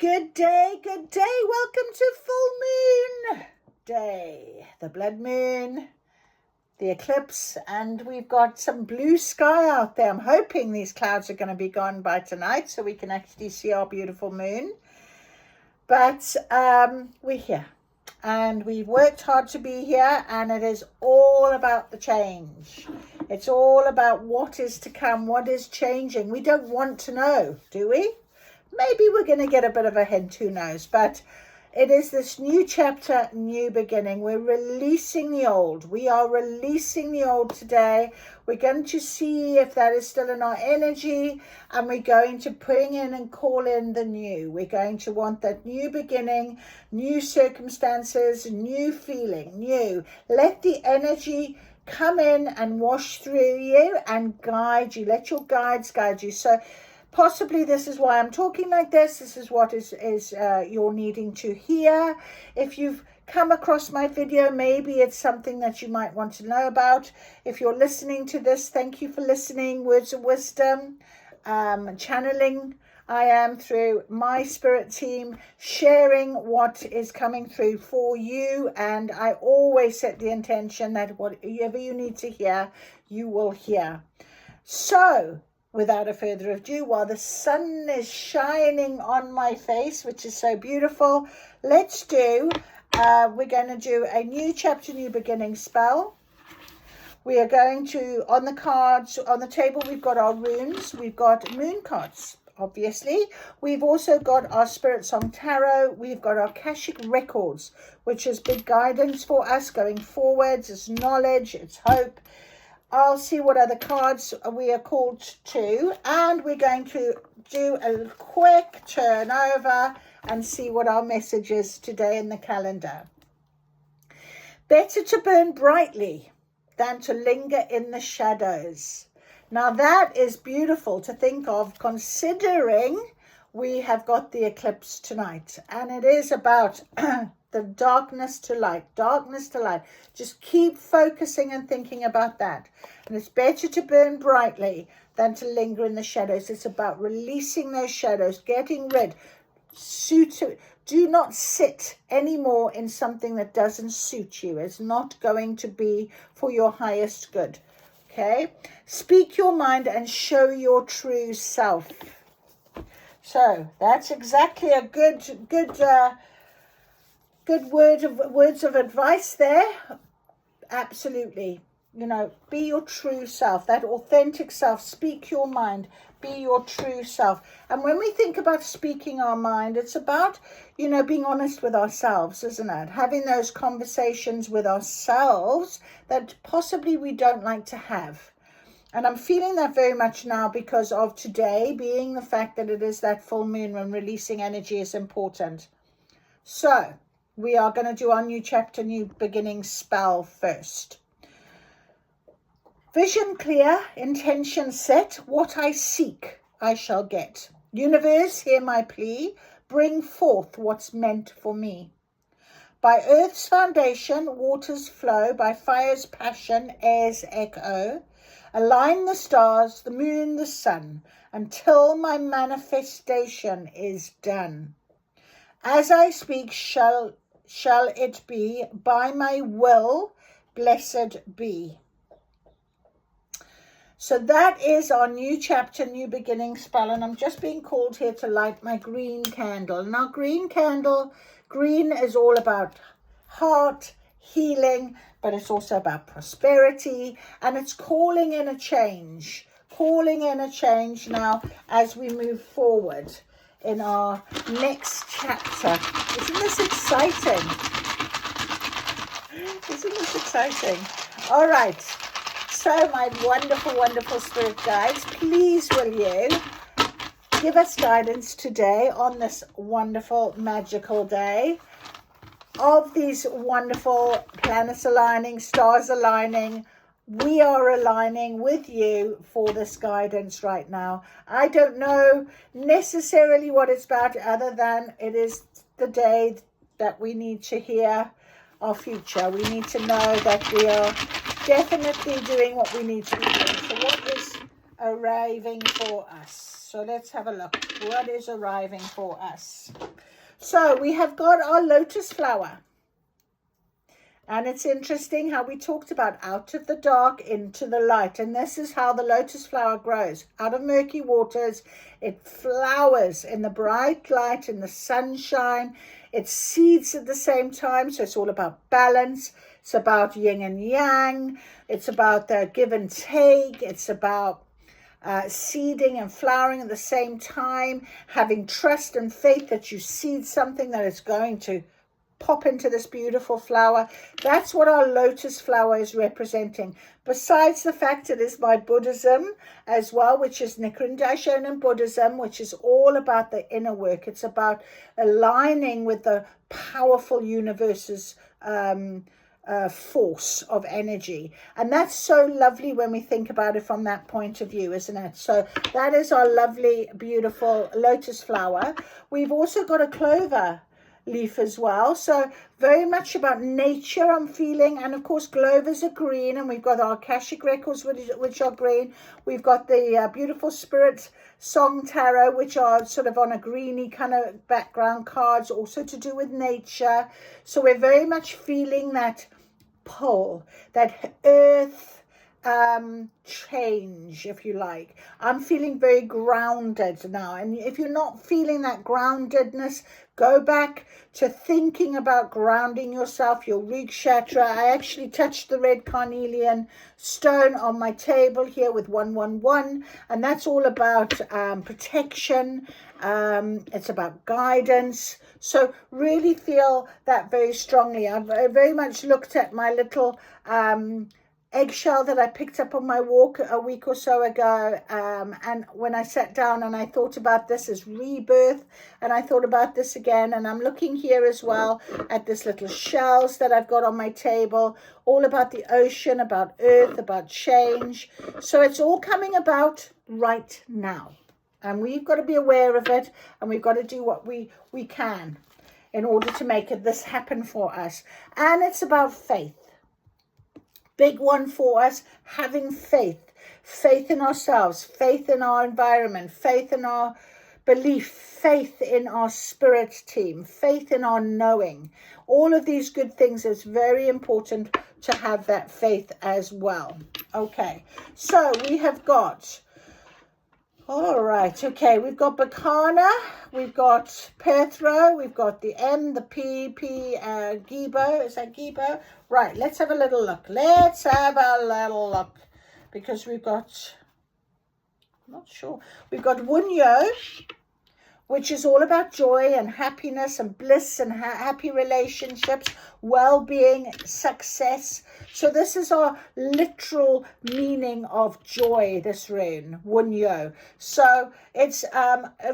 Good day, good day. Welcome to full moon day. The blood moon, the eclipse, and we've got some blue sky out there. I'm hoping these clouds are going to be gone by tonight so we can actually see our beautiful moon. But we're here and we've worked hard to be here, and it is all about the change. It's all about what is to come, what is changing. We don't want to know, do we? Maybe we're going to get a bit of a hint, who knows, but it is this new chapter, new beginning. We're releasing the old. We are releasing the old today. We're going to see if that is still in our energy, and we're going to bring in and call in the new. We're going to want that new beginning, new circumstances, new feeling, new. Let the energy come in and wash through you and guide you. Let your guides guide you. So possibly this is why I'm talking like this. This is what is you're needing to hear. If you've come across my video, maybe it's something that you might want to know about. If you're listening to this, thank you for listening. Words of wisdom, channeling. I am through my spirit team, sharing what is coming through for you. And I always set the intention that whatever you need to hear, you will hear. So, without a further ado, while the sun is shining on my face, which is so beautiful, let's do, we're going to do a new chapter, new beginning spell. We are going to, on the cards, on the table, we've got our runes, we've got moon cards, obviously. We've also got our Spirit Song Tarot, we've got our Akashic Records, which is big guidance for us going forwards. It's knowledge, it's hope. I'll see what other cards we are called to, and we're going to do a quick turn over and see what our message is today in the calendar. Better to burn brightly than to linger in the shadows. Now that is beautiful to think of, considering we have got the eclipse tonight, and it is about the darkness to light, darkness to light. Just keep focusing and thinking about that. And it's better to burn brightly than to linger in the shadows. It's about releasing those shadows, getting rid. Do not sit anymore in something that doesn't suit you. It's not going to be for your highest good. Okay? Speak your mind and show your true self. So that's exactly a good words of advice there. Absolutely. You know, be your true self, that authentic self. Speak your mind, be your true self. And when we think about speaking our mind, it's about, you know, being honest with ourselves, isn't it? Having those conversations with ourselves that possibly we don't like to have. And I'm feeling that very much now because of today being the fact that it is that full moon when releasing energy is important. So we are going to do our new chapter, new beginning spell first. Vision clear, intention set. What I seek, I shall get. Universe, hear my plea. Bring forth what's meant for me. By earth's foundation, waters flow. By fire's passion, air's echo. Align the stars, the moon, the sun, until my manifestation is done. As I speak, shall it be, by my will, blessed be. So that is our new chapter, new beginning spell, and I'm just being called here to light my green candle. Now, green is all about heart, healing, but it's also about prosperity, and it's calling in a change now as we move forward in our next chapter. Isn't this exciting? Isn't this exciting? All right. So my wonderful, wonderful spirit guides, please will you give us guidance today on this wonderful, magical day of these wonderful planets aligning, stars aligning. We are aligning with you for this guidance right now. I don't know necessarily what it's about other than it is the day that we need to hear our future. We need to know that we are definitely doing what we need to be doing. So what is arriving for us? So let's have a look. What is arriving for us? So we have got our lotus flower. And it's interesting how we talked about out of the dark into the light. And this is how the lotus flower grows. Out of murky waters, it flowers in the bright light, in the sunshine. It seeds at the same time. So it's all about balance. It's about yin and yang. It's about the give and take. It's about seeding and flowering at the same time. Having trust and faith that you seed something that is going to pop into this beautiful flower. That's what our lotus flower is representing. Besides the fact it is my Buddhism as well, which is Nichiren Daishonin Buddhism, which is all about the inner work. It's about aligning with the powerful universe's force of energy. And that's so lovely when we think about it from that point of view, isn't it? So that is our lovely, beautiful lotus flower. We've also got a clover leaf as well, so very much about nature I'm feeling. And of course clovers are green, and we've got our Akashic records which are green. We've got the beautiful spirit song tarot, which are sort of on a greeny kind of background cards, also to do with nature. So we're very much feeling that pull, that earth change, if you like. I'm feeling very grounded now, and if you're not feeling that groundedness, go back to thinking about grounding yourself, your root chakra. I actually touched the red carnelian stone on my table here with 111, and that's all about protection. It's about guidance. So really feel that very strongly. I've very much looked at my little eggshell that I picked up on my walk a week or so ago, and when I sat down and I thought about this as rebirth, and I thought about this again, and I'm looking here as well at this little shells that I've got on my table, all about the ocean, about earth, about change. So it's all coming about right now, and we've got to be aware of it, and we've got to do what we can in order to make this happen for us. And it's about faith. Big one for us, having faith. Faith in ourselves, faith in our environment, faith in our belief, faith in our spirit team, faith in our knowing. All of these good things, is very important to have that faith as well. Okay, so we have got, all right, okay, we've got Bacana, we've got Perthro, we've got the M, the P, Gibo, is that Gibo? Right, let's have a little look. Let's have a little look, because we've got, I'm not sure, we've got Wunyo, which is all about joy and happiness and bliss and happy relationships, well-being, success. So this is our literal meaning of joy, this rune, Wunyo. So it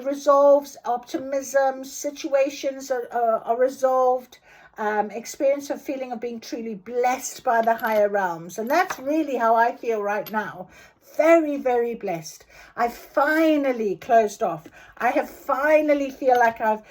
resolves optimism, situations are resolved, experience of feeling of being truly blessed by the higher realms. And that's really how I feel right now. Very, very blessed. I finally closed off. I have finally feel like I've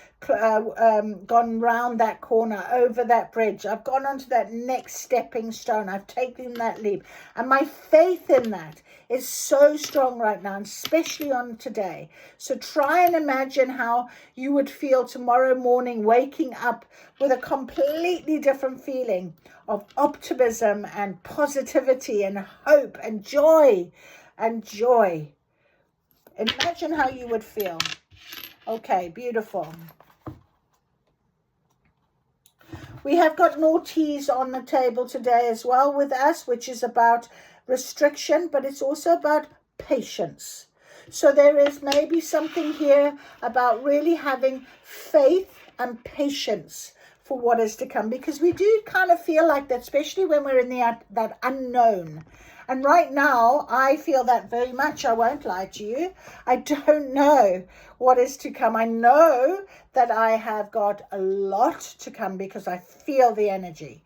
gone round that corner, over that bridge. I've gone onto that next stepping stone. I've taken that leap. And my faith in that is so strong right now, especially on today. So try and imagine how you would feel tomorrow morning, waking up with a completely different feeling of optimism and positivity and hope and joy and joy. Imagine how you would feel. Okay, beautiful. We have got Naughties on the table today as well with us, which is about restriction, but it's also about patience. So there is maybe something here about really having faith and patience for what is to come, because we do kind of feel like that, especially when we're in that unknown. And right now, I feel that very much. I won't lie to you. I don't know what is to come. I know that I have got a lot to come because I feel the energy.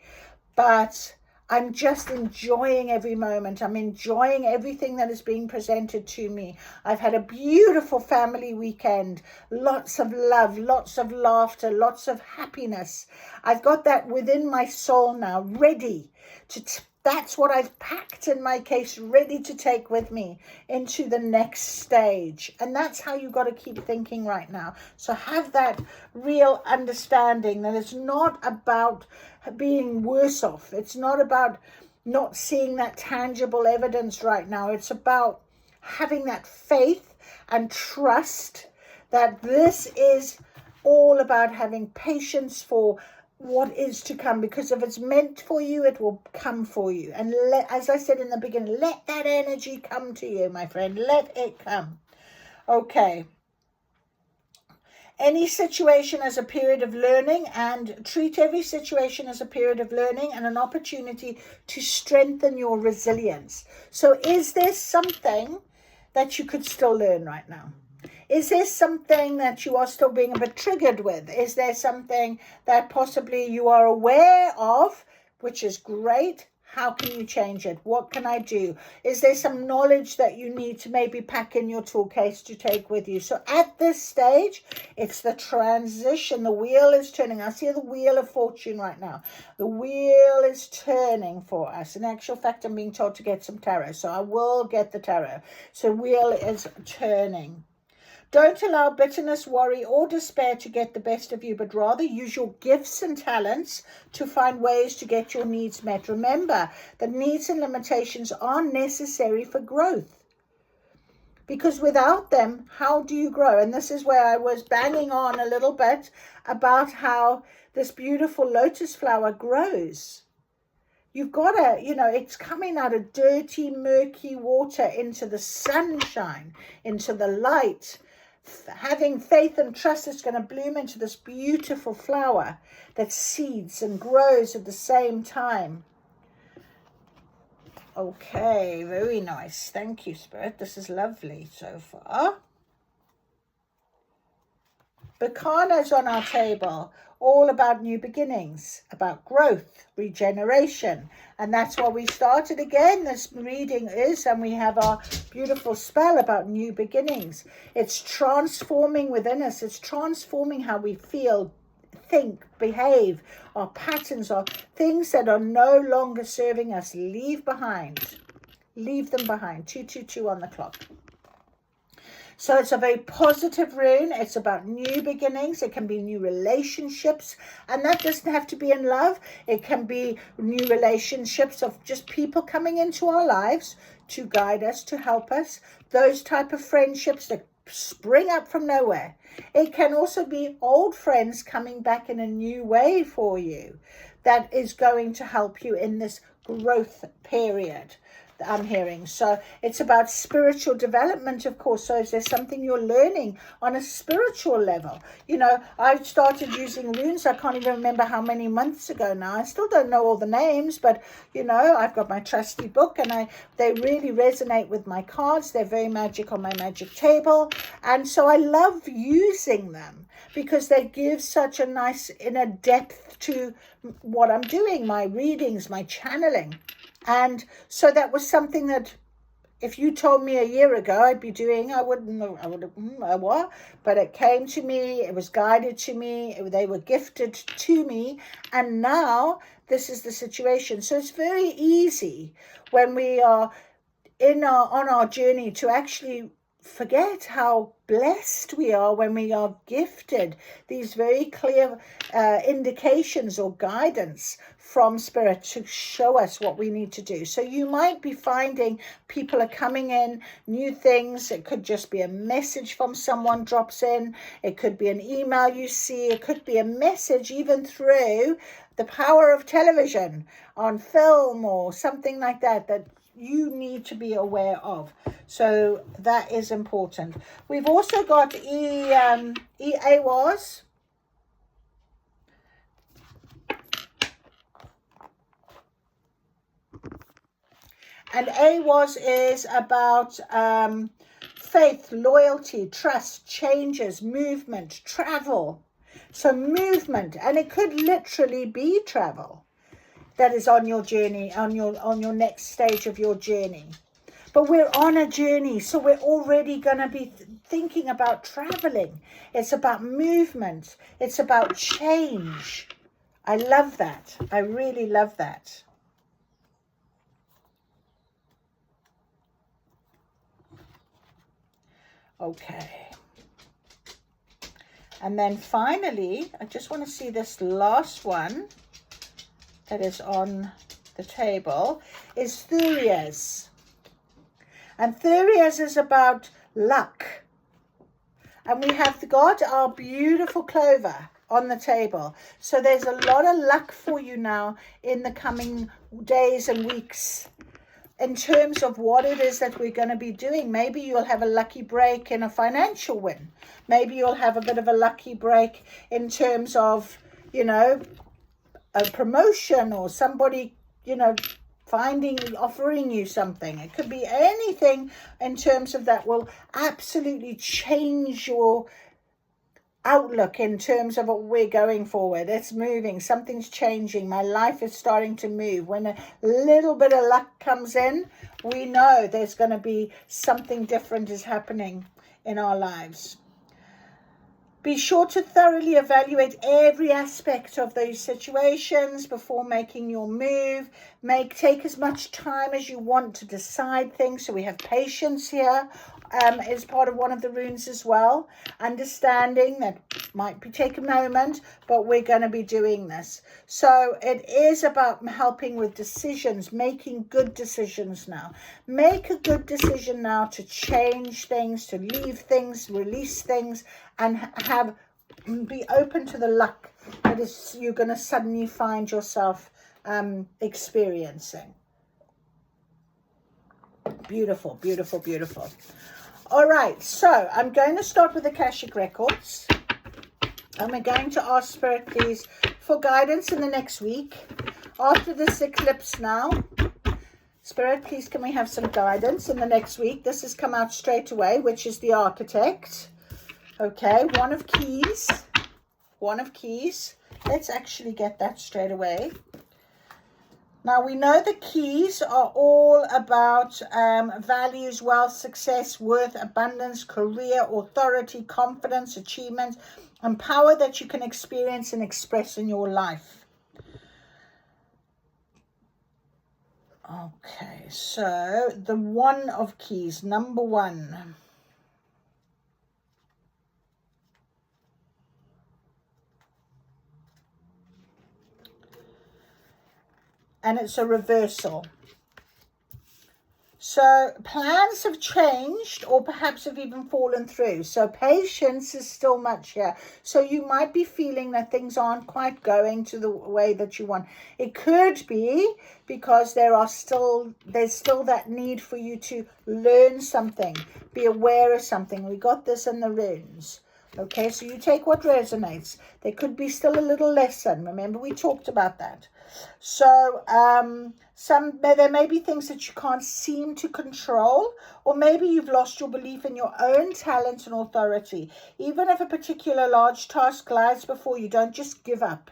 But I'm just enjoying every moment. I'm enjoying everything that is being presented to me. I've had a beautiful family weekend. Lots of love, lots of laughter, lots of happiness. I've got that within my soul now, ready to that's what I've packed in my case, ready to take with me into the next stage. And that's how you got to keep thinking right now. So have that real understanding that it's not about being worse off. It's not about not seeing that tangible evidence right now. It's about having that faith and trust that this is all about having patience for what is to come, because if it's meant for you, it will come for you. And as I said in the beginning, let that energy come to you, my friend. Let it come. Okay. Any situation as a period of learning, and treat every situation as a period of learning and an opportunity to strengthen your resilience. So is there something that you could still learn right now? Is there something that you are still being a bit triggered with? Is there something that possibly you are aware of, which is great? How can you change it? What can I do? Is there some knowledge that you need to maybe pack in your tool case to take with you? So at this stage, it's the transition. The wheel is turning. I see the wheel of fortune right now. The wheel is turning for us. In actual fact, I'm being told to get some tarot, so I will get the tarot. So wheel is turning. Don't allow bitterness, worry, or despair to get the best of you, but rather use your gifts and talents to find ways to get your needs met. Remember that needs and limitations are necessary for growth, because without them, how do you grow? And this is where I was banging on a little bit about how this beautiful lotus flower grows. You've got to, it's coming out of dirty, murky water into the sunshine, into the light. Having faith and trust, it's going to bloom into this beautiful flower that seeds and grows at the same time. Okay, very nice. Thank you, Spirit. This is lovely so far. Bacana's on our table, all about new beginnings, about growth, regeneration. And that's why we started again. This reading is, and we have our beautiful spell about new beginnings. It's transforming within us. It's transforming how we feel, think, behave. Our patterns are things that are no longer serving us. Leave behind. Leave them behind. 222 on the clock. So it's a very positive rune. It's about new beginnings. It can be new relationships. And that doesn't have to be in love. It can be new relationships of just people coming into our lives to guide us, to help us. Those type of friendships that spring up from nowhere. It can also be old friends coming back in a new way for you. That is going to help you in this growth period. I'm hearing. So it's about spiritual development, of course. So is there something you're learning on a spiritual level? I've started using runes. I can't even remember how many months ago now. I still don't know all the names, but I've got my trusty book, and they really resonate with my cards. They're very magic on my magic table, and so I love using them because they give such a nice inner depth to what I'm doing, my readings, my channeling. And so that was something that if you told me a year ago I'd be doing, I would have, what? But it came to me, it was guided to me, they were gifted to me, and now this is the situation. So it's very easy when we are on our journey to actually forget how blessed we are when we are gifted these very clear indications or guidance from Spirit to show us what we need to do. So you might be finding people are coming in, new things. It could just be a message from someone drops in. It could be an email you see. It could be a message even through the power of television on film or something like that you need to be aware of. So that is important. We've also got EAWAS. And AWAS is about faith, loyalty, trust, changes, movement, travel. So movement, and it could literally be travel that is on your journey, on your next stage of your journey. But we're on a journey, so we're already going to be thinking about traveling. It's about movement. It's about change. I love that. I really love that. Okay. And then finally, I just want to see this last one that is on the table is Thurias. And Thurias is about luck. And we have got our beautiful clover on the table. So there's a lot of luck for you now in the coming days and weeks in terms of what it is that we're going to be doing. Maybe you'll have a lucky break in a financial win. Maybe you'll have a bit of a lucky break in terms of, you know, a promotion or somebody, you know, offering you something. It could be anything in terms of that will absolutely change your outlook in terms of what we're going forward. It's moving, something's changing, my life is starting to move. When a little bit of luck comes in, we know there's going to be something different is happening in our lives. Be sure to thoroughly evaluate every aspect of those situations before making your move. Take as much time as you want to decide things. So we have patience here is part of one of the runes as well. Understanding that might take a moment, but we're going to be doing this. So it is about helping with decisions, making good decisions now. Make a good decision now to change things, to leave things, release things, and be open to the luck that is you're going to suddenly find yourself experiencing. Beautiful, beautiful, beautiful. All right, so I'm going to start with the Akashic Records. And we're going to ask Spirit, please, for guidance in the next week. After this eclipse now, Spirit, please, can we have some guidance in the next week? This has come out straight away, which is the Architect. Okay, One of Keys. One of Keys. Let's actually get that straight away. Now, we know the keys are all about values, wealth, success, worth, abundance, career, authority, confidence, achievement, and power that you can experience and express in your life. Okay, so the One of Keys, number 1. And it's a reversal. So plans have changed or perhaps have even fallen through. So patience is still much here. So you might be feeling that things aren't quite going to the way that you want. It could be because there's still that need for you to learn something, be aware of something. We got this in the runes. Okay, so you take what resonates. There could be still a little lesson. Remember, we talked about that. So there may be things that you can't seem to control, or maybe you've lost your belief in your own talent and authority. Even if a particular large task glides before you, don't just give up.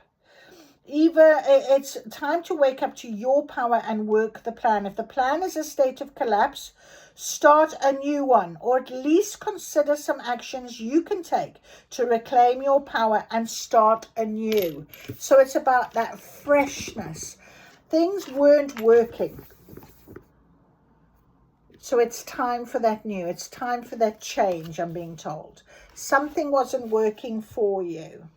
It's time to wake up to your power and work the plan. If the plan is a state of collapse, start a new one, or at least consider some actions you can take to reclaim your power and start anew. So it's about that freshness. Things weren't working. So it's time for that new. It's time for that change, I'm being told. Something wasn't working for you.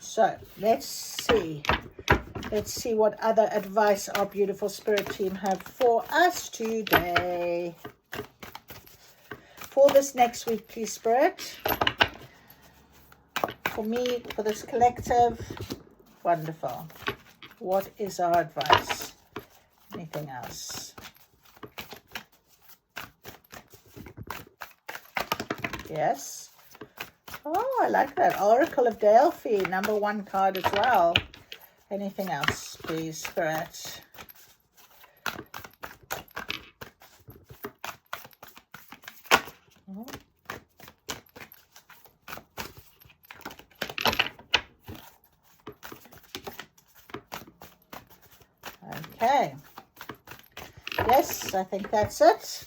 So let's see what other advice our beautiful Spirit team have for us today. For this next week, please, Spirit. For me, for this collective. Wonderful. What is our advice? Anything else? Yes. Oh, I like that. Oracle of Delphi, number 1 card as well. Anything else, please, Spirit? Oh. Okay. Yes, I think that's it.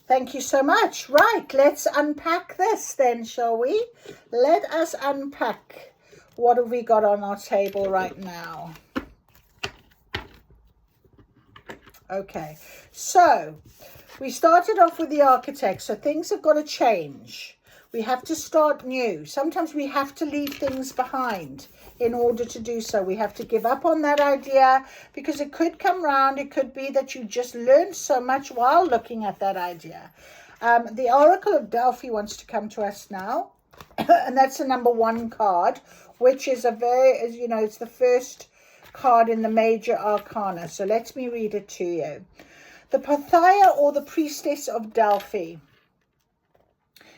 Thank you so much. Right, let's unpack this then, shall we? Let us unpack. What have we got on our table right now? Okay, so we started off with the architect, so things have got to change. We have to start new. Sometimes we have to leave things behind in order to do so. We have to give up on that idea because it could come round. It could be that you just learned so much while looking at that idea. The Oracle of Delphi wants to come to us now, and that's the number 1 card, which is a very, as you know, it's the first card in the major arcana. So let me read it to you. The Pythia, or the priestess of Delphi,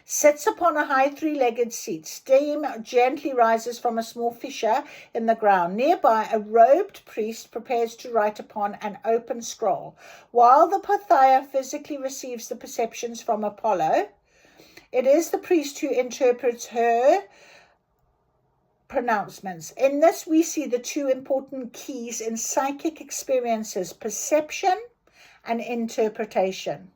sits upon a high 3-legged seat. Steam gently rises from a small fissure in the ground. Nearby, a robed priest prepares to write upon an open scroll. While the Pythia physically receives the perceptions from Apollo, it is the priest who interprets her pronouncements. In this, we see the 2 important keys in psychic experiences: perception and interpretation.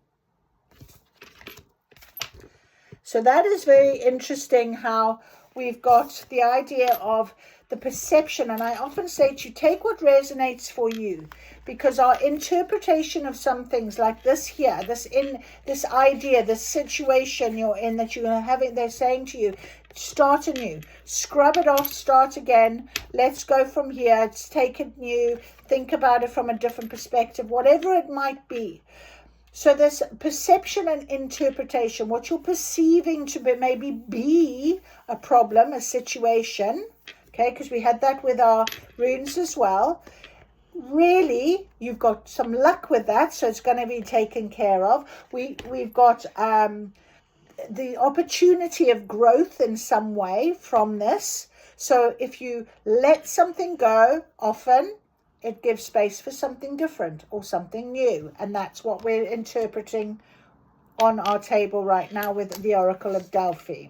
So that is very interesting, how we've got the idea of the perception. And I often say to you, take what resonates for you, because our interpretation of some things like this here, this idea, this situation you're in that you're having, they're saying to you, start anew, scrub it off, start again, let's go from here, take it new, think about it from a different perspective, whatever it might be. So this perception and interpretation, what you're perceiving to be maybe be a problem, a situation, okay, because we had that with our runes as well. Really, you've got some luck with that, so it's going to be taken care of. We've got the opportunity of growth in some way from this. So if you let something go, often it gives space for something different or something new. And that's what we're interpreting on our table right now with the Oracle of Delphi.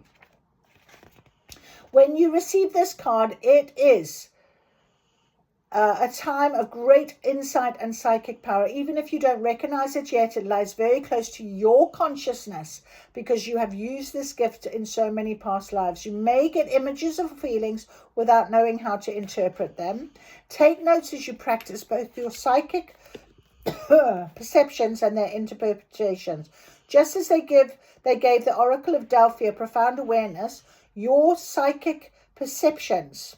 When you receive this card, it is a time of great insight and psychic power. Even if you don't recognize it yet, it lies very close to your consciousness because you have used this gift in so many past lives. You may get images of feelings without knowing how to interpret them. Take notes as you practice both your psychic perceptions and their interpretations. Just as they gave the Oracle of Delphi a profound awareness, your psychic perceptions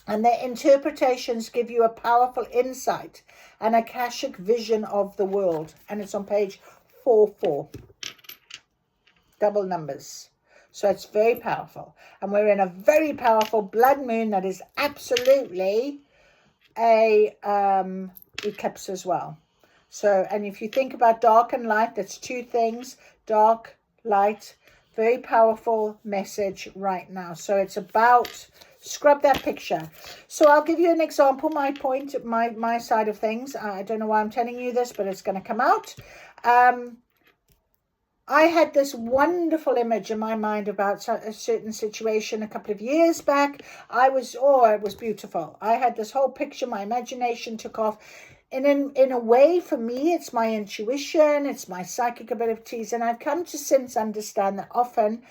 and their interpretations give you a powerful insight and akashic vision of the world. And it's on page 44. Double numbers. So it's very powerful. And we're in a very powerful blood moon that is absolutely a eclipse as well. So, and if you think about dark and light, that's 2 things. Dark, light, very powerful message right now. So it's about... scrub that picture. So I'll give you an example, my point, my side of things. I don't know why I'm telling you this, but it's going to come out. I had this wonderful image in my mind about a certain situation a couple of years back. It was beautiful. I had this whole picture, my imagination took off. And in a way, for me, it's my intuition, it's my psychic abilities. And I've come to since understand that often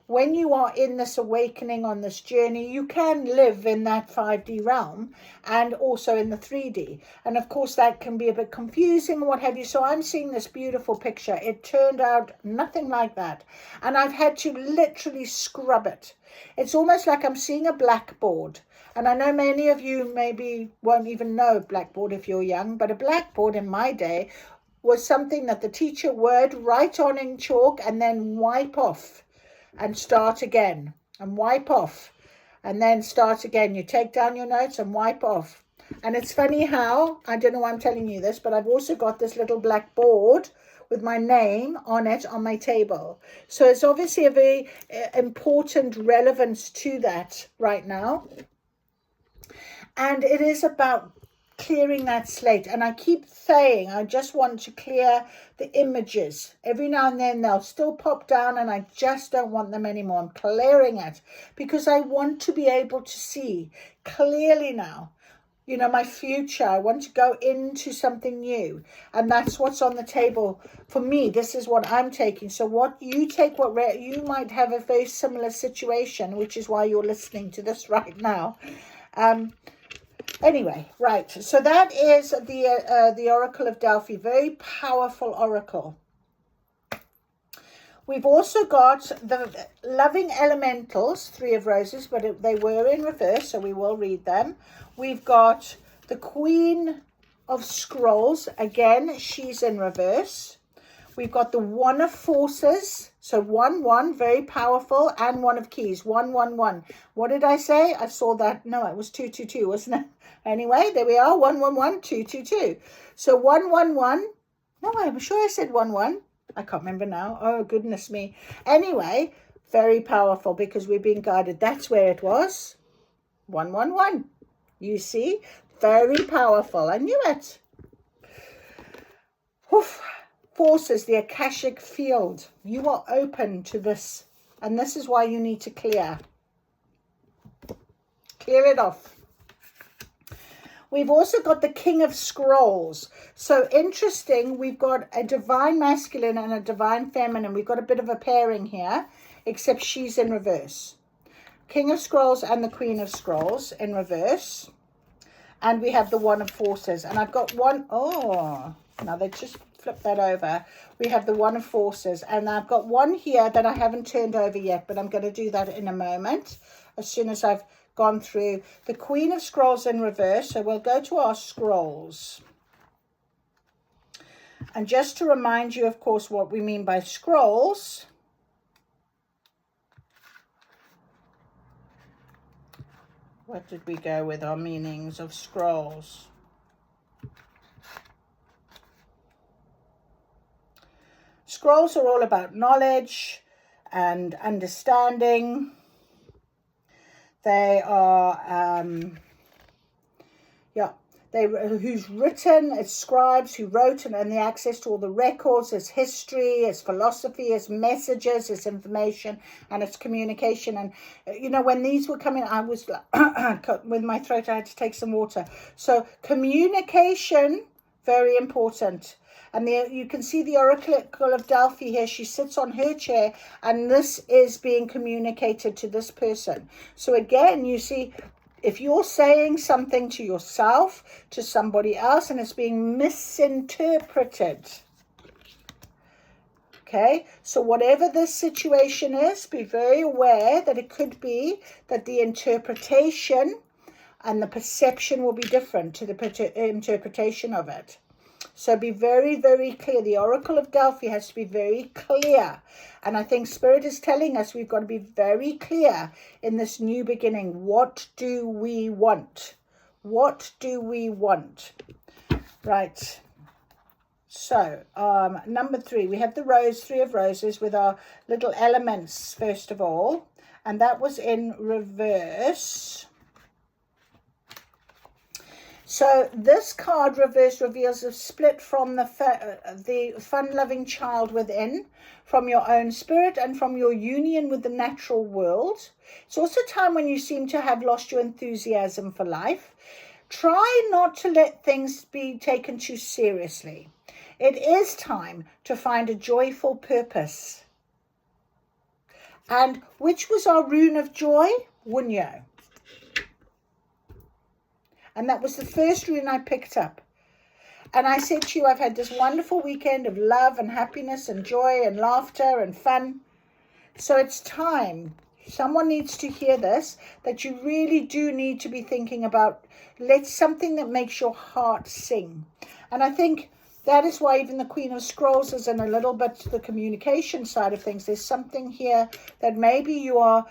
when you are in this awakening on this journey, you can live in that 5D realm and also in the 3D. And of course, that can be a bit confusing and what have you. So I'm seeing this beautiful picture. It turned out nothing like that. And I've had to literally scrub it. It's almost like I'm seeing a blackboard. And I know many of you maybe won't even know blackboard if you're young, but a blackboard in my day was something that the teacher would write on in chalk and then wipe off. And start again and wipe off and then start again. You take down your notes and wipe off. And it's funny how, I don't know why I'm telling you this, but I've also got this little black board with my name on it on my table. So it's obviously a very important relevance to that right now. And it is about clearing that slate. And I keep saying I just want to clear the images. Every now and then they'll still pop down and I just don't want them anymore. I'm clearing it because I want to be able to see clearly now, you know, my future. I want to go into something new, and that's what's on the table for me. This is what I'm taking. So what you take, you might have a very similar situation, which is why you're listening to this right now. Anyway, right. So that is the Oracle of Delphi. Very powerful oracle. We've also got the Loving Elementals, Three of Roses, but they were in reverse, so we will read them. We've got the Queen of Scrolls. Again, she's in reverse. We've got the One of Forces. So 1-1, very powerful, and One of Keys, 1-1-1. What did I say? I saw that. No, it was 2-2-2, wasn't it? Anyway, there we are, 1-1-1, 2-2-2. So 1-1-1. No, I'm sure I said 1-1. I can't remember now. Oh, goodness me. Anyway, very powerful because we've been guided. That's where it was. 1-1-1. You see? Very powerful. I knew it. Oof. Forces, the Akashic field. You are open to this. And this is why you need to clear. Clear it off. We've also got the King of Scrolls. So interesting, we've got a divine masculine and a divine feminine. We've got a bit of a pairing here, except she's in reverse. King of Scrolls and the Queen of Scrolls in reverse. And we have the One of Forces. And I've got one, oh, now they just flipped that over. We have the One of Forces. And I've got one here that I haven't turned over yet, but I'm going to do that in a moment, as soon as I've gone through the Queen of Scrolls in reverse. So we'll go to our scrolls. And just to remind you, of course, what we mean by scrolls. What did we go with our meanings of scrolls? Scrolls are all about knowledge and understanding. They are, who's written, it's scribes who wrote, and the access to all the records, it's history, it's philosophy, it's messages, it's information, and it's communication. And, you know, when these were coming, I was, with my throat, I had to take some water. So communication, very important. And you can see the Oracle of Delphi here. She sits on her chair, and this is being communicated to this person. So again, you see, if you're saying something to yourself, to somebody else, and it's being misinterpreted, okay? So whatever this situation is, be very aware that it could be that the interpretation and the perception will be different to the interpretation of it. So be very, very clear. The Oracle of Delphi has to be very clear. And I think Spirit is telling us we've got to be very clear in this new beginning. What do we want? What do we want? Right. So, number 3, we have the rose, 3 of roses with our little elements, first of all. And that was in reverse. So this card reverse reveals a split from the fun-loving child within, from your own spirit and from your union with the natural world. It's also a time when you seem to have lost your enthusiasm for life. Try not to let things be taken too seriously. It is time to find a joyful purpose. And which was our rune of joy? Wunyo. And that was the first rune I picked up. And I said to you, I've had this wonderful weekend of love and happiness and joy and laughter and fun. So it's time. Someone needs to hear this, that you really do need to be thinking about something that makes your heart sing. And I think that is why even the Queen of Scrolls is in a little bit the communication side of things. There's something here that maybe you are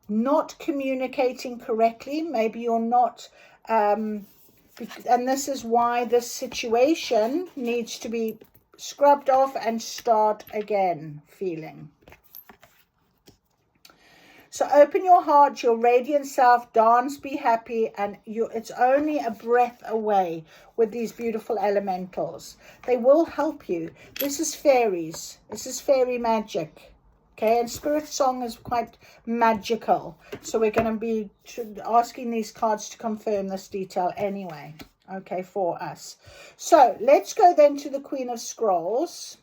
not communicating correctly. Maybe you're not... and this is why this situation needs to be scrubbed off and start again feeling. So open your heart, your radiant self, dance, be happy, and it's only a breath away with these beautiful elementals. They will help you. This is fairies. This is fairy magic. Okay, and Spirit Song is quite magical. So we're going to be asking these cards to confirm this detail anyway. Okay, for us. So let's go then to the Queen of Scrolls.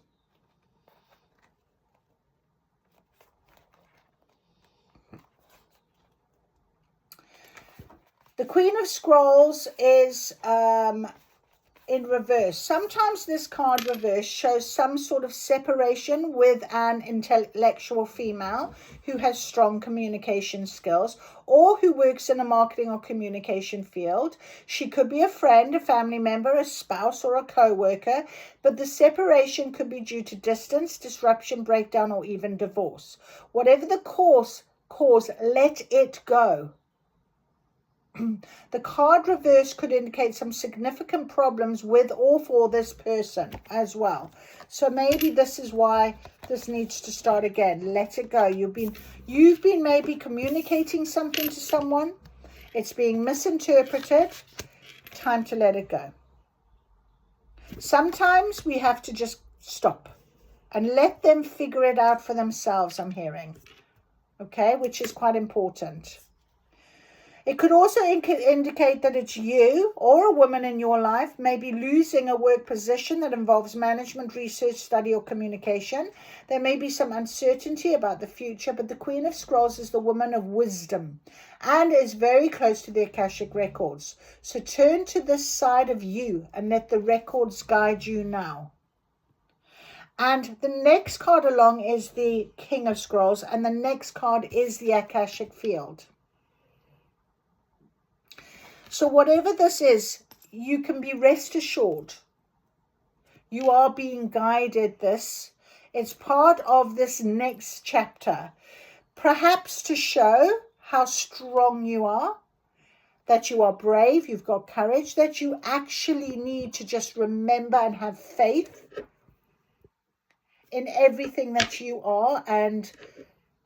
The Queen of Scrolls is in reverse. Sometimes this card reverse shows some sort of separation with an intellectual female who has strong communication skills or who works in a marketing or communication field. She could be a friend, a family member, a spouse, or a co-worker, but the separation could be due to distance, disruption, breakdown, or even divorce. Whatever the cause, let it go. The card reverse could indicate some significant problems with or for this person as well. So maybe this is why this needs to start again. Let it go. You've been maybe communicating something to someone. It's being misinterpreted. Time to let it go. Sometimes we have to just stop and let them figure it out for themselves, I'm hearing. Okay, which is quite important. It could also indicate that it's you or a woman in your life maybe losing a work position that involves management, research, study, or communication. There may be some uncertainty about the future, but the Queen of Scrolls is the woman of wisdom and is very close to the Akashic records. So turn to this side of you and let the records guide you now. And the next card along is the King of Scrolls, and the next card is the Akashic field. So whatever this is, you can be rest assured. You are being guided this. It's part of this next chapter. Perhaps to show how strong you are, that you are brave, you've got courage, that you actually need to just remember and have faith in everything that you are and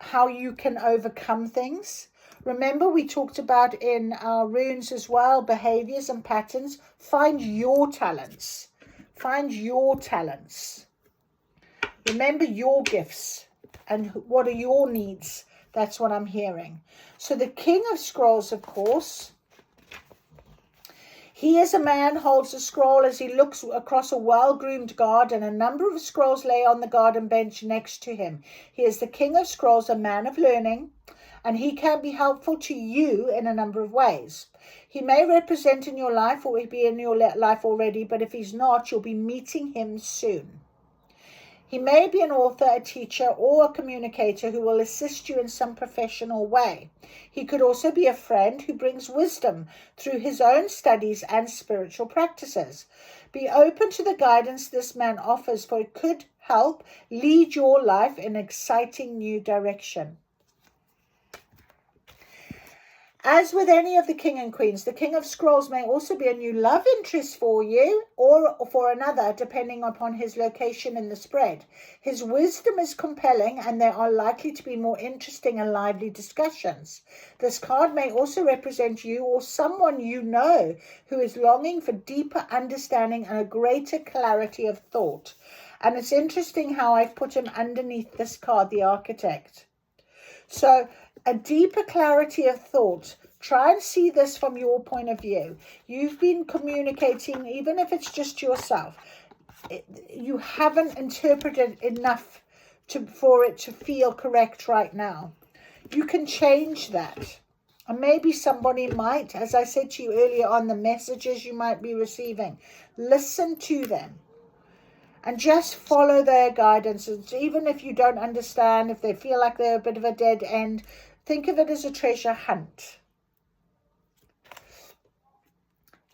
how you can overcome things. Remember, we talked about in our runes as well, behaviors and patterns. Find your talents. Find your talents. Remember your gifts and what are your needs. That's what I'm hearing. So the King of Scrolls, of course, he is a man, holds a scroll as he looks across a well-groomed garden. A number of scrolls lay on the garden bench next to him. He is the King of Scrolls, a man of learning, and he can be helpful to you in a number of ways. He may represent in your life or be in your life already, but if he's not, you'll be meeting him soon. He may be an author, a teacher, or a communicator who will assist you in some professional way. He could also be a friend who brings wisdom through his own studies and spiritual practices. Be open to the guidance this man offers, for it could help lead your life in an exciting new direction. As with any of the king and queens, the King of Scrolls may also be a new love interest for you or for another, depending upon his location in the spread. His wisdom is compelling and there are likely to be more interesting and lively discussions. This card may also represent you or someone you know who is longing for deeper understanding and a greater clarity of thought. And it's interesting how I've put him underneath this card, the Architect. So a deeper clarity of thought. Try and see this from your point of view. You've been communicating, even if it's just yourself. You haven't interpreted enough for it to feel correct right now. You can change that. And maybe somebody might, as I said to you earlier on, the messages you might be receiving. Listen to them. And just follow their guidance. Even if you don't understand, if they feel like they're a bit of a dead end, think of it as a treasure hunt.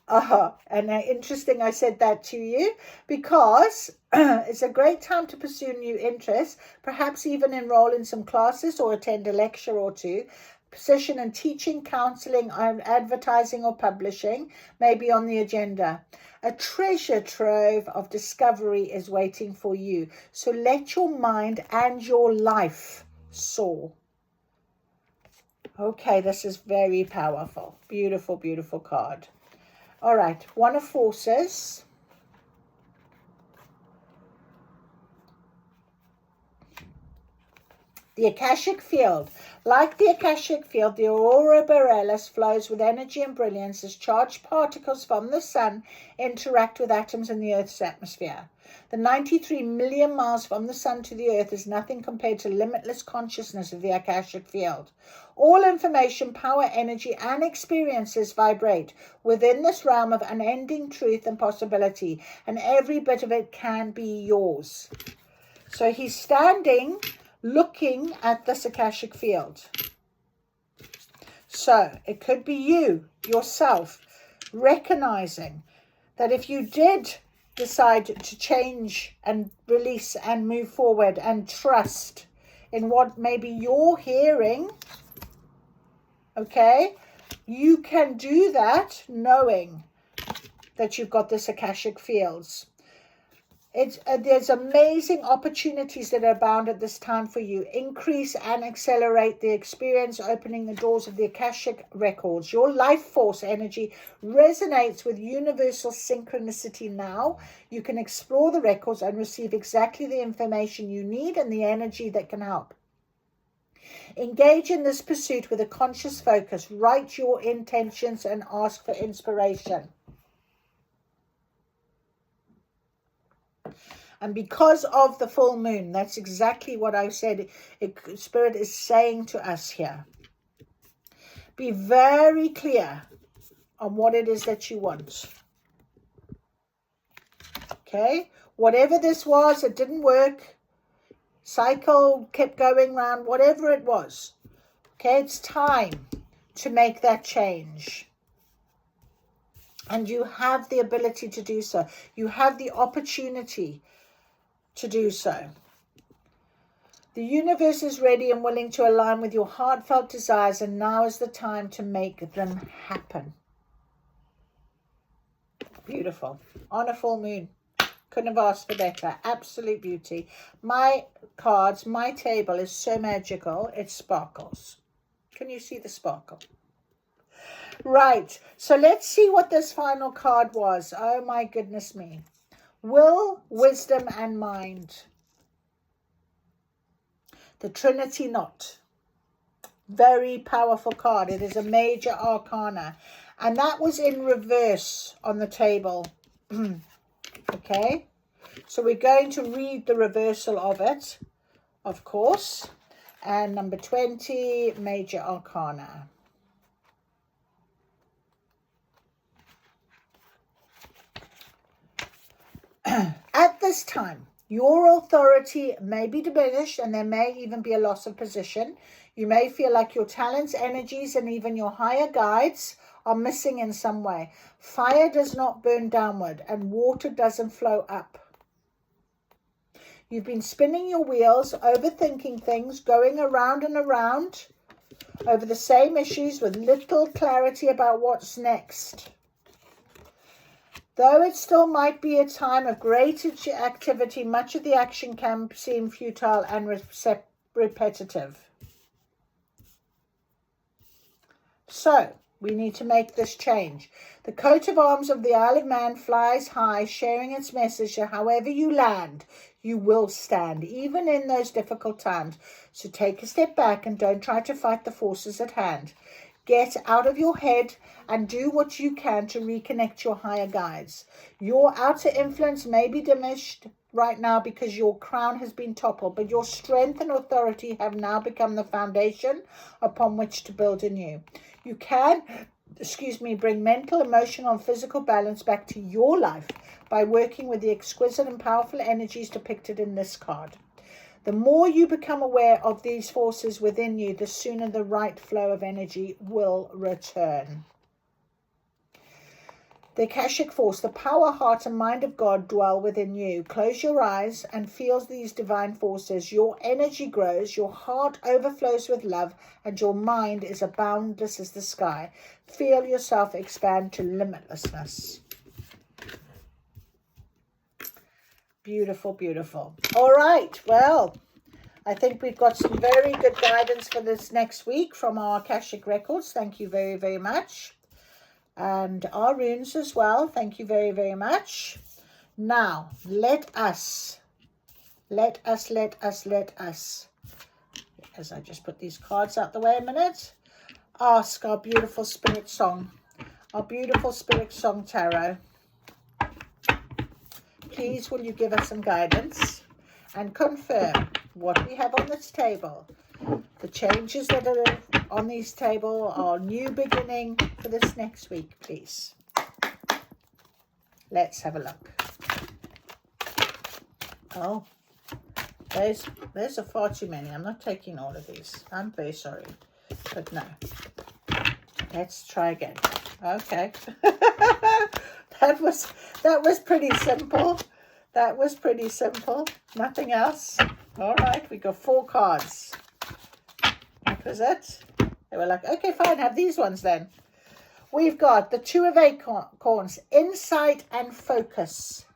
And interesting I said that to you because it's a great time to pursue new interests, perhaps even enroll in some classes or attend a lecture or two. Position in teaching, counseling, advertising or publishing may be on the agenda. A treasure trove of discovery is waiting for you. So let your mind and your life soar. Okay, this is very powerful. Beautiful, beautiful card. All right, One of Forces. The Akashic Field. Like the Akashic Field, the Aurora Borealis flows with energy and brilliance as charged particles from the sun interact with atoms in the Earth's atmosphere. The 93 million miles from the sun to the Earth is nothing compared to limitless consciousness of the Akashic Field. All information, power, energy, and experiences vibrate within this realm of unending truth and possibility, and every bit of it can be yours. So he's standing looking at this Akashic Field. So it could be you, yourself, recognizing that if you did decide to change and release and move forward and trust in what maybe you're hearing, okay, you can do that knowing that you've got this Akashic Fields. There's amazing opportunities that are abound at this time for you. Increase and accelerate the experience, opening the doors of the Akashic records. Your life force energy resonates with universal synchronicity now. You can explore the records and receive exactly the information you need and the energy that can help. Engage in this pursuit with a conscious focus. Write your intentions and ask for inspiration. And because of the full moon, that's exactly what I said. Spirit is saying to us here. Be very clear on what it is that you want. Okay? Whatever this was, it didn't work. Cycle kept going round, whatever it was. Okay? It's time to make that change. And you have the ability to do so. You have the opportunity to do so. The universe is ready and willing to align with your heartfelt desires, and now is the time to make them happen. Beautiful. On a full moon. Couldn't have asked for better. Absolute beauty. My cards, my table is so magical, it sparkles. Can you see the sparkle? Right. So let's see what this final card was. Oh my goodness me. Will, wisdom, and mind. The Trinity Knot. Very powerful card. It is a major arcana. And that was in reverse on the table. Okay. So we're going to read the reversal of it, of course. And number 20, major arcana. At this time, your authority may be diminished and there may even be a loss of position. You may feel like your talents, energies, and even your higher guides are missing in some way. Fire does not burn downward and water doesn't flow up. You've been spinning your wheels, overthinking things, going around and around over the same issues with little clarity about what's next. Though it still might be a time of great activity, much of the action can seem futile and repetitive. So, we need to make this change. The coat of arms of the Isle of Man flies high, sharing its message that however you land, you will stand, even in those difficult times. So take a step back and don't try to fight the forces at hand. Get out of your head and do what you can to reconnect your higher guides. Your outer influence may be diminished right now because your crown has been toppled, but your strength and authority have now become the foundation upon which to build anew. You can, bring mental, emotional, and physical balance back to your life by working with the exquisite and powerful energies depicted in this card. The more you become aware of these forces within you, the sooner the right flow of energy will return. The Akashic Force, the power, heart, and mind of God dwell within you. Close your eyes and feel these divine forces. Your energy grows, your heart overflows with love, and your mind is as boundless as the sky. Feel yourself expand to limitlessness. Beautiful, beautiful. All right, well, I think we've got some very good guidance for this next week from our Akashic Records. Thank you very, very much. And our runes as well. Thank you very, very much. Now, let us as I just put these cards out the way a minute, ask our beautiful spirit song, our beautiful spirit song tarot. Please will you give us some guidance and confirm what we have on this table. The changes that are on this table are new beginning for this next week, please. Let's have a look. Oh, those are far too many. I'm not taking all of these. I'm very sorry, but no. Let's try again. Okay. That was pretty simple. That was pretty simple. Nothing else. All right, we got 4 cards. That was it. They were like, okay, fine, have these ones then. We've got the 2 of Acorns, insight and focus.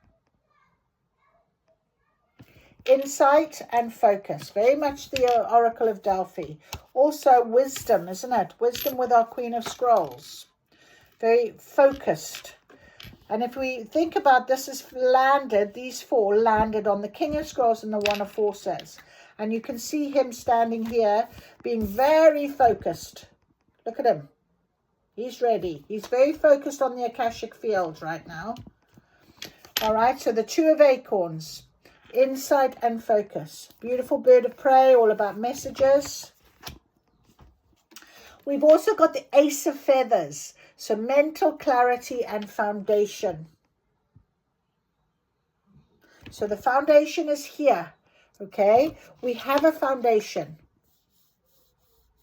Insight and focus. Very much the Oracle of Delphi. Also wisdom, isn't it? Wisdom with our Queen of Scrolls. Very focused. And if we think about this, is landed, these 4 landed on the King of Scrolls and the One of Forces. And you can see him standing here being very focused. Look at him. He's ready. He's very focused on the Akashic field right now. All right, so the 2 of Acorns. Insight and focus. Beautiful bird of prey, all about messages. We've also got the Ace of Feathers. So mental clarity and foundation. So the foundation is here. Okay, we have a foundation.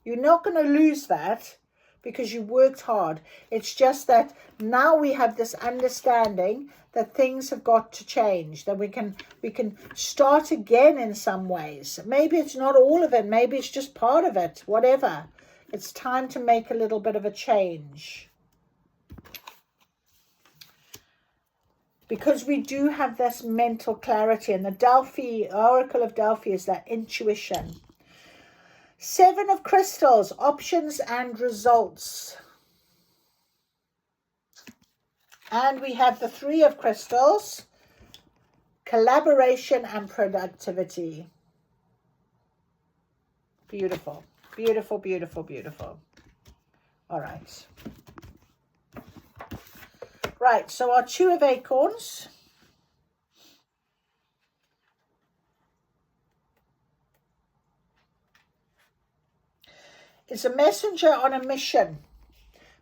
You're not going to lose that because you worked hard. It's just that now we have this understanding that things have got to change, that we can start again in some ways. Maybe it's not all of it, maybe it's just part of it, whatever. It's time to make a little bit of a change. Because we do have this mental clarity, and the Delphi, Oracle of Delphi, is that intuition. 7 of Crystals, options and results. And we have the 3 of Crystals, collaboration and productivity. Beautiful, beautiful, beautiful, beautiful. All right. Right, so our 2 of Acorns. Is a messenger on a mission.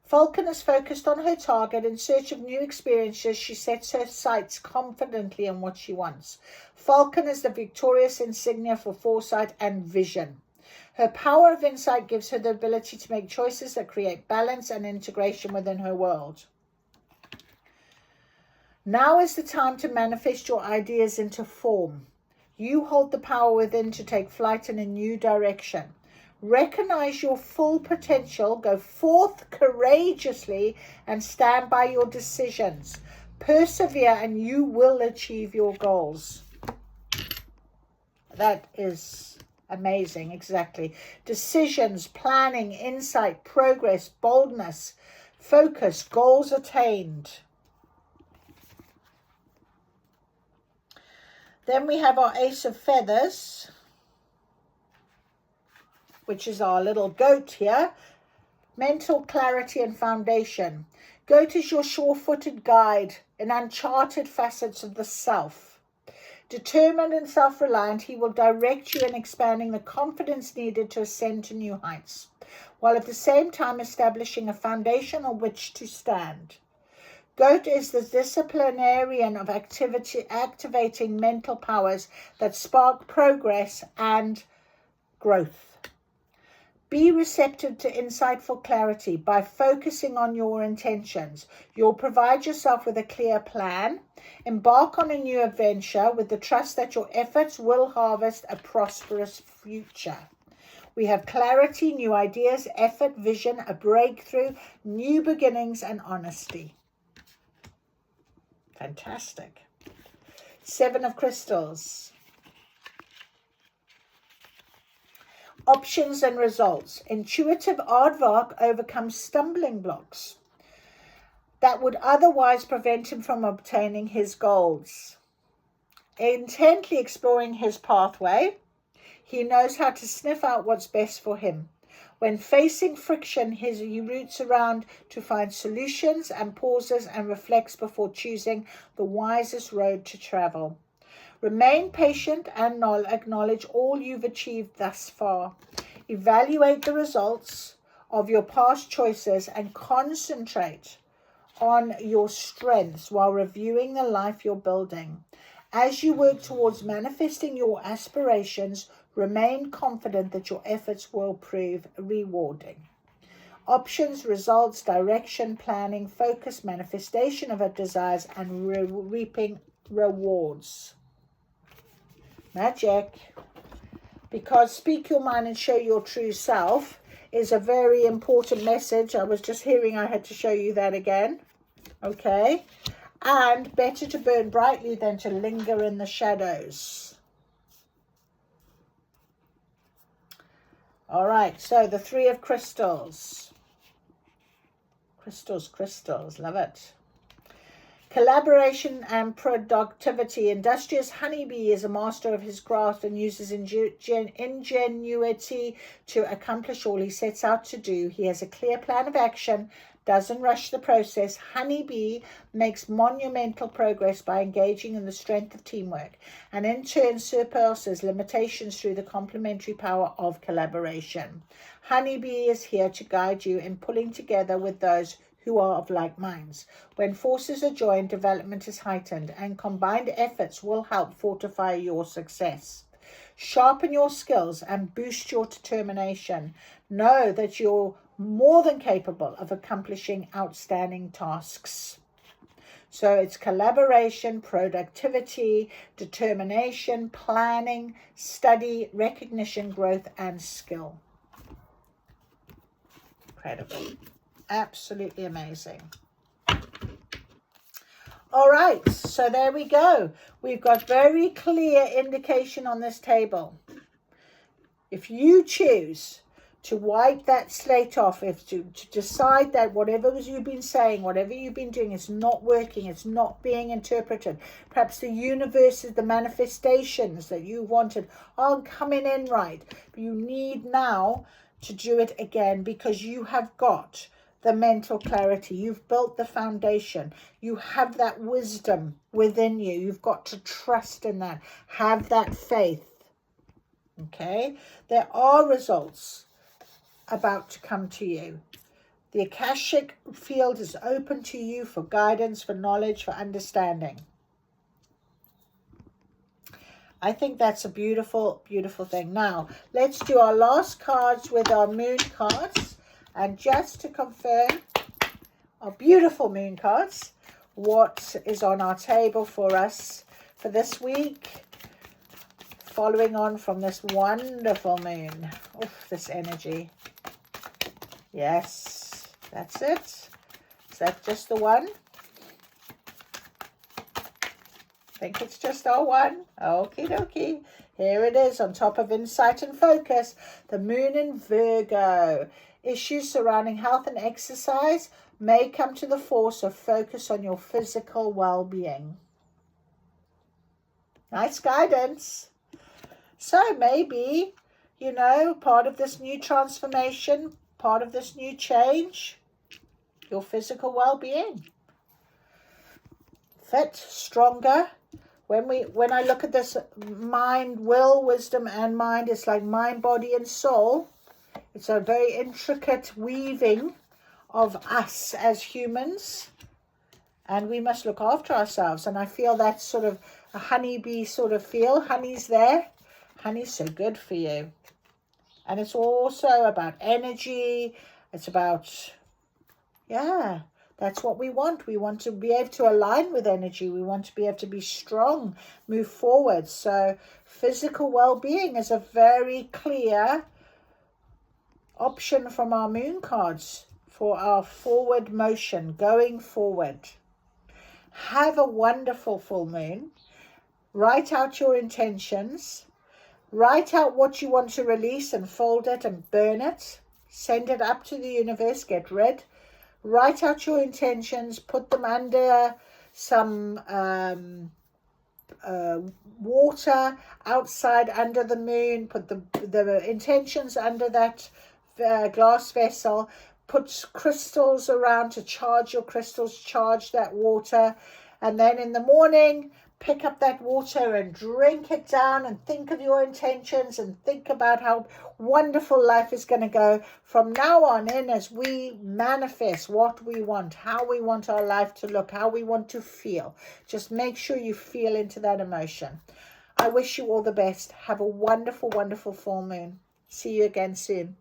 Falcon is focused on her target. In search of new experiences, she sets her sights confidently on what she wants. Falcon is the victorious insignia for foresight and vision. Her power of insight gives her the ability to make choices that create balance and integration within her world. Now is the time to manifest your ideas into form. You hold the power within to take flight in a new direction. Recognize your full potential, go forth courageously, and stand by your decisions. Persevere and you will achieve your goals. That is amazing, exactly. Decisions, planning, insight, progress, boldness, focus, goals attained. Then we have our Ace of Feathers, which is our little goat here. Mental clarity and foundation. Goat is your sure-footed guide in uncharted facets of the self. Determined and self-reliant, he will direct you in expanding the confidence needed to ascend to new heights, while at the same time establishing a foundation on which to stand. Goat is the disciplinarian of activating mental powers that spark progress and growth. Be receptive to insightful clarity. By focusing on your intentions, you'll provide yourself with a clear plan. Embark on a new adventure with the trust that your efforts will harvest a prosperous future. We have clarity, new ideas, effort, vision, a breakthrough, new beginnings, and honesty. Fantastic. 7 of Crystals. Options and results. Intuitive aardvark overcomes stumbling blocks that would otherwise prevent him from obtaining his goals. Intently exploring his pathway, He knows how to sniff out what's best for him. When facing friction, he roots around to find solutions and pauses and reflects before choosing the wisest road to travel. Remain patient and acknowledge all you've achieved thus far. Evaluate the results of your past choices and concentrate on your strengths while reviewing the life you're building. As you work towards manifesting your aspirations, remain confident that your efforts will prove rewarding. Options, results, direction, planning, focus, manifestation of our desires, and reaping rewards. Magic. Because speak your mind and show your true self is a very important message. I was just hearing I had to show you that again. Okay. And better to burn brightly than to linger in the shadows. All right, so the Three of Crystals. Crystals, love it. Collaboration and productivity. Industrious honeybee is a master of his craft and uses ingenuity to accomplish all he sets out to do. He has a clear plan of action, doesn't rush the process. Honeybee makes monumental progress by engaging in the strength of teamwork and in turn surpasses limitations through the complementary power of collaboration. Honeybee is here to guide you in pulling together with those who are of like minds. When forces are joined, development is heightened, and combined efforts will help fortify your success. Sharpen your skills and boost your determination. Know that you're more than capable of accomplishing outstanding tasks. So it's collaboration, productivity, determination, planning, study, recognition, growth, and skill. Incredible. Absolutely amazing. All right, so there we go. We've got very clear indication on this table. If you choose to wipe that slate off, if to decide that whatever you've been saying, whatever you've been doing is not working, it's not being interpreted, perhaps the universe is the manifestations that you wanted aren't coming in right, but you need now to do it again because you have got the mental clarity. You've built the foundation. You have that wisdom within you. You've got to trust in that. Have that faith. Okay? There are results about to come to you. The Akashic field is open to you for guidance, for knowledge, for understanding. I think that's a beautiful, beautiful thing. Now, let's do our last cards with our moon cards. And just to confirm our beautiful moon cards, what is on our table for us for this week, following on from this wonderful moon. Oof, this energy. Yes, that's it. Is that just the one? I think it's just our one. Okie dokie. Here it is on top of Insight and Focus. The moon in Virgo. Issues surrounding health and exercise may come to the fore, so focus on your physical well-being. Nice guidance. So maybe, you know, part of this new transformation, part of this new change, your physical well-being. Fit, stronger. When I look at this mind, will, wisdom, and mind, it's like mind, body, and soul. It's a very intricate weaving of us as humans, and we must look after ourselves. And I feel that's sort of a honeybee sort of feel. Honey's there. Honey's so good for you. And it's also about energy. It's about, yeah, that's what we want. We want to be able to align with energy. We want to be able to be strong, move forward. So physical well-being is a very clear option from our moon cards for our forward motion, going forward. Have a wonderful full moon. Write out your intentions. Write out what you want to release and fold it and burn it. Send it up to the universe, get rid. Write out your intentions, put them under some water outside under the moon. Put the intentions under that glass vessel. Put crystals around to charge your crystals, charge that water. And then in the morning, pick up that water and drink it down and think of your intentions and think about how wonderful life is going to go from now on in as we manifest what we want, how we want our life to look, how we want to feel. Just make sure you feel into that emotion. I wish you all the best. Have a wonderful, wonderful full moon. See you again soon.